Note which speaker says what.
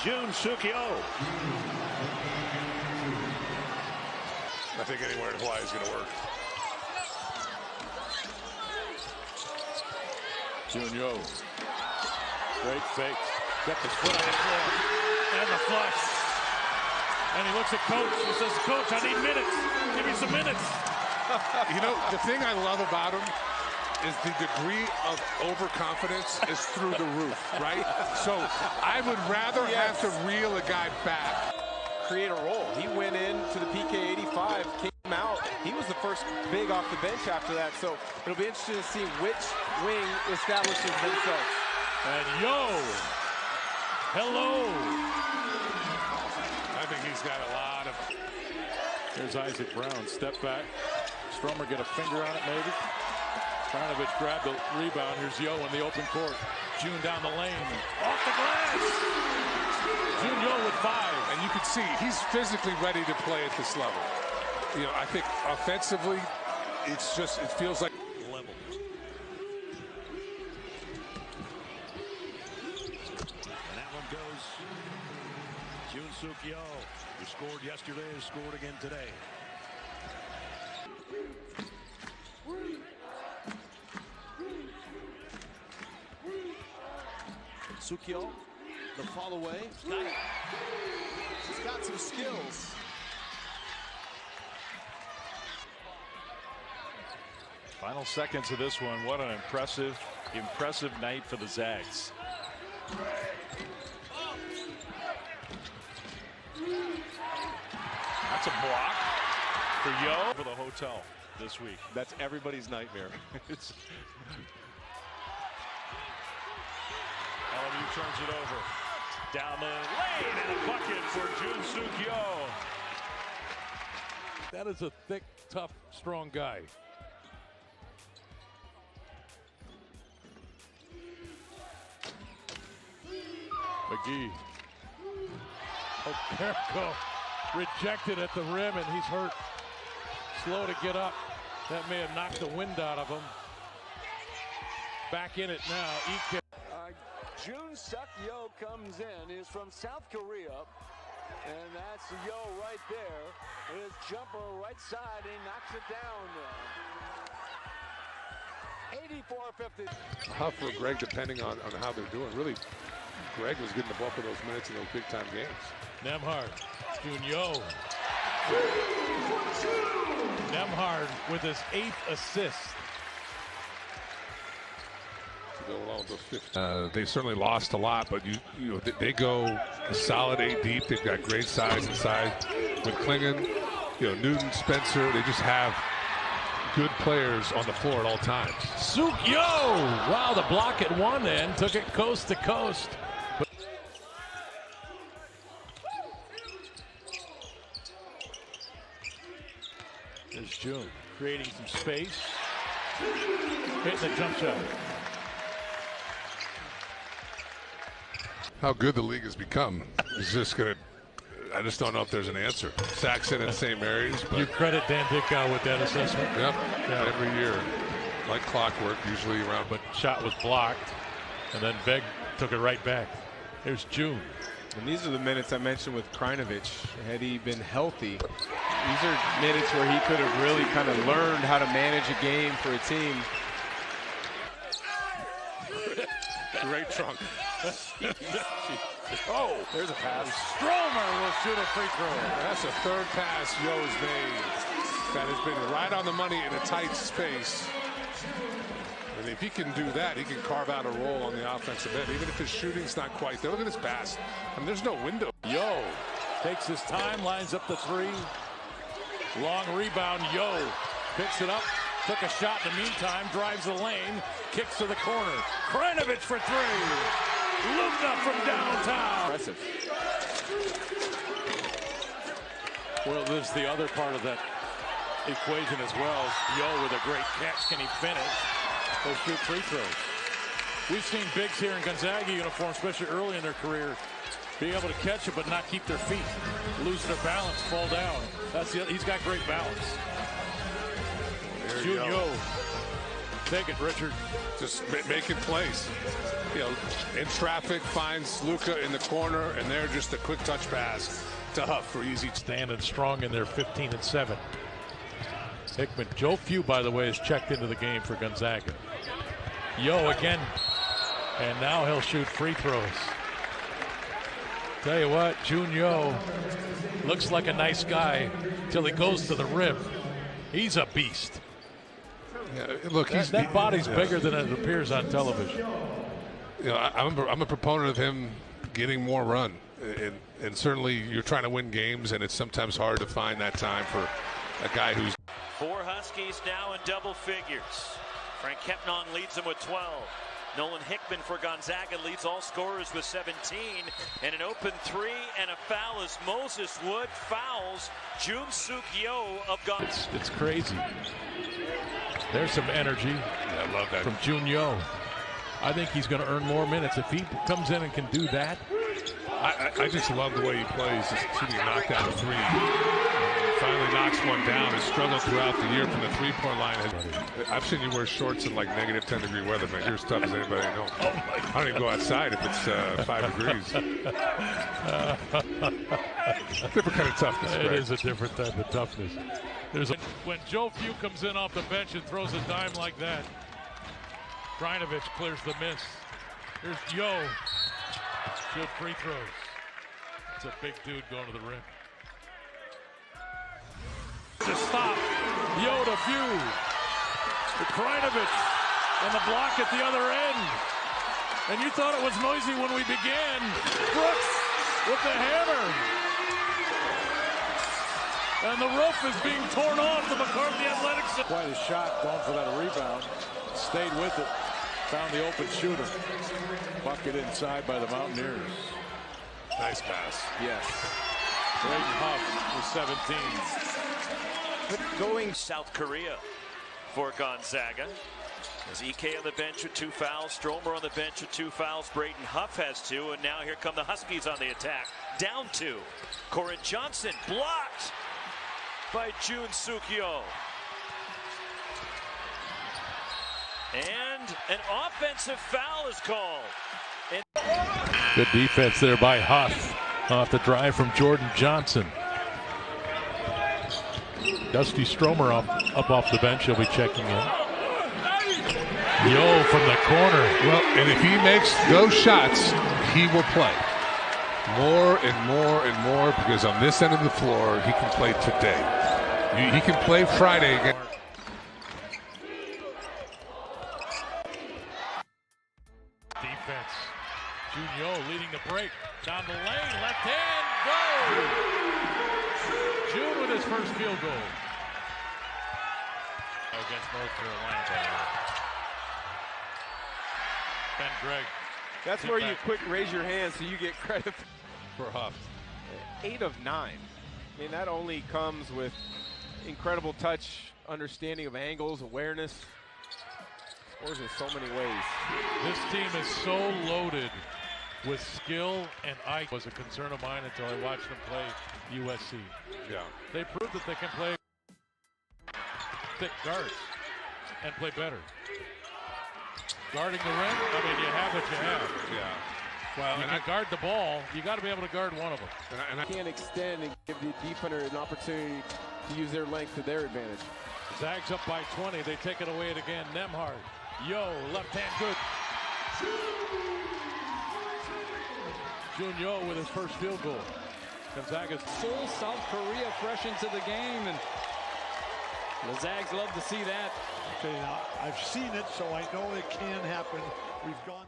Speaker 1: Jun Sukio.
Speaker 2: I think anywhere in Hawaii is going to work.
Speaker 3: Jun Yo. Great fake. Got his foot on the floor. And the flush. And he looks at Coach. He says, Coach, I need minutes. Give me some minutes.
Speaker 2: You know, the thing I love about him is the degree of overconfidence is through the roof, right? So I would rather have to reel a guy back.
Speaker 4: Create a role. He went into the PK 85, came out. He was the first big off the bench after that. So it'll be interesting to see which wing establishes themselves.
Speaker 3: And Yo. Hello.
Speaker 2: I think he's got a lot of...
Speaker 3: There's Isaac Brown. Step back. Stromer get a finger on it maybe. Kranovich grabbed the rebound. Here's Yo in the open court. Jun down the lane. Off the glass. Jun Yo with 5.
Speaker 2: And you can see he's physically ready to play at this level. You know, I think offensively, it's just, it feels like
Speaker 1: Level. And that one goes Jun Sukio, who scored yesterday, has scored again today.
Speaker 4: Sukio, the fall away. Got it. He's got some skills.
Speaker 3: Final seconds of this one. What an impressive night for the Zags. That's a block for Yo for the hotel this week.
Speaker 4: That's everybody's nightmare.
Speaker 1: LMU turns it over. Down the lane and a bucket for Jun Sukio.
Speaker 3: That is a thick, tough, strong guy. McGee. Okerko rejected at the rim, and he's hurt. Slow to get up. That may have knocked the wind out of him. Back in it now. Ike.
Speaker 5: Jun Sukio comes in. He's from South Korea. And that's Yo right there. His jumper right side. He knocks it down. 84-50.
Speaker 2: tough for Greg, depending on how they're doing. Really, Greg was getting the bulk of those minutes in those big-time games.
Speaker 3: Nemhard, Jun Yo. Nemhard with his 8th assist.
Speaker 2: To go along with those 15. They certainly lost a lot, but you know they go a solid 8 deep. They've got great size inside. With Klingon, Newton, Spencer, they just have good players on the floor at all times.
Speaker 3: Sukio! Wow, the block at one end took it coast to coast. There's Jun creating some space. Hitting the jump shot.
Speaker 2: How good the league has become is just going to, I just don't know if there's an answer. Saxon in St. Mary's. But
Speaker 3: you credit Dan Dickow with that assessment.
Speaker 2: Yep, every year. Like clockwork, usually around.
Speaker 3: But shot was blocked, and then Veg took it right back. Here's Jun.
Speaker 4: And these are the minutes I mentioned with Kranovich. Had he been healthy, these are minutes where he could have really kind of learned how to manage a game for a team.
Speaker 2: Great trunk.
Speaker 4: Oh, there's a pass.
Speaker 3: Stromer will shoot a free throw.
Speaker 2: That's the third pass Yo's made that has been right on the money in a tight space. And if he can do that, he can carve out a role on the offensive end, even if his shooting's not quite there. Look at this pass. I mean, there's no window.
Speaker 3: Yo takes his time, lines up the three. Long rebound, Yo picks it up, took a shot in the meantime, drives the lane, kicks to the corner. Kranovich for three. Luka from downtown.
Speaker 4: Impressive.
Speaker 3: Well, there's the other part of that equation as well. Yo with a great catch. Can he finish? They'll shoot free throws. We've seen bigs here in Gonzaga uniform, especially early in their career, be able to catch it but not keep their feet, lose their balance, fall down. He's got great balance. Jun Yo Take it, Richard.
Speaker 2: Just making plays. You know, in traffic, finds Luka in the corner, and they're just a quick touch pass to Huff for easy.
Speaker 3: Standing strong in their 15-7. Hickman. Joe Few, by the way, has checked into the game for Gonzaga. Yo again. And now he'll shoot free throws. Tell you what, Jun Yo looks like a nice guy till he goes to the rim. He's a beast.
Speaker 2: Yeah, look,
Speaker 3: that body's bigger than it appears on television.
Speaker 2: You know, I'm a proponent of him getting more run, and certainly you're trying to win games, and it's sometimes hard to find that time for a guy who's.
Speaker 6: 4 Huskies now in double figures. Frank Kepnon leads them with 12. Nolan Hickman for Gonzaga leads all scorers with 17. And an open 3 and a foul as Moses Wood fouls Jun Sukio of Gonzaga.
Speaker 3: It's crazy. There's some energy.
Speaker 2: Yeah, I love that
Speaker 3: from Jun Yo. I think he's going to earn more minutes if he comes in and can do that.
Speaker 2: I just love the way he plays. Just shooting a knockdown 3. Finally knocks one down. Has struggled throughout the year from the 3-point line. I've seen you wear shorts in like negative 10-degree weather, man. You're as tough as anybody I know. I don't even go outside if it's 5 degrees. Different kind of toughness.
Speaker 3: It is a different type of toughness. When Joe Few comes in off the bench and throws a dime like that, Krajinovic clears the miss. Here's Yo. Good free throws. It's a big dude going to the rim. To stop. Yo to Few. To Krajinovic. And the block at the other end. And you thought it was noisy when we began. Brooks with the hammer. And the roof is being torn off the McCarthy Athletics. Quite a shot going for that rebound. Stayed with it. Found the open shooter. Bucket inside by the Mountaineers.
Speaker 2: Nice pass.
Speaker 3: Yes. Braden Huff with 17.
Speaker 6: Going South Korea for Gonzaga. There's EK on the bench with 2 fouls. Stromer on the bench with 2 fouls. Braden Huff has 2. And now here come the Huskies on the attack. Down 2. Corin Johnson blocked by Jun Sukio. And an offensive foul is called.
Speaker 3: Good defense there by Huff. Off the drive from Jordan Johnson. Dusty Stromer up off the bench. He'll be checking in. Yo from the corner.
Speaker 2: Well, and if he makes those shots, he will play. More and more and more, because on this end of the floor, he can play today. He can play Friday again.
Speaker 3: Defense. Jun Yo leading the break. Down the lane. Left hand. Go! Jun with his first field goal. Against North Carolina. Ben Gregg.
Speaker 4: That's where you quick raise your hand so you get credit
Speaker 2: For Huff.
Speaker 4: 8 of 9. I mean, that only comes with incredible touch, understanding of angles, awareness. Scores in so many ways.
Speaker 3: This team is so loaded with skill, and I was a concern of mine until I watched them play USC.
Speaker 2: Yeah.
Speaker 3: They proved that they can play thick guards and play better. Guarding the rim, I mean, you have what you have.
Speaker 2: Yeah.
Speaker 3: Well, you can guard the ball. You got to be able to guard one of them.
Speaker 4: And I can't extend and give the defender an opportunity to use their length to their advantage.
Speaker 3: Zags up by 20. They take it away again. Nembhard. Yo, left hand good. Jun Yo with his first field goal. Gonzaga's
Speaker 7: full South Korea fresh into the game, and the Zags love to see that.
Speaker 8: Okay, now I've seen it, so I know it can happen. We've gone.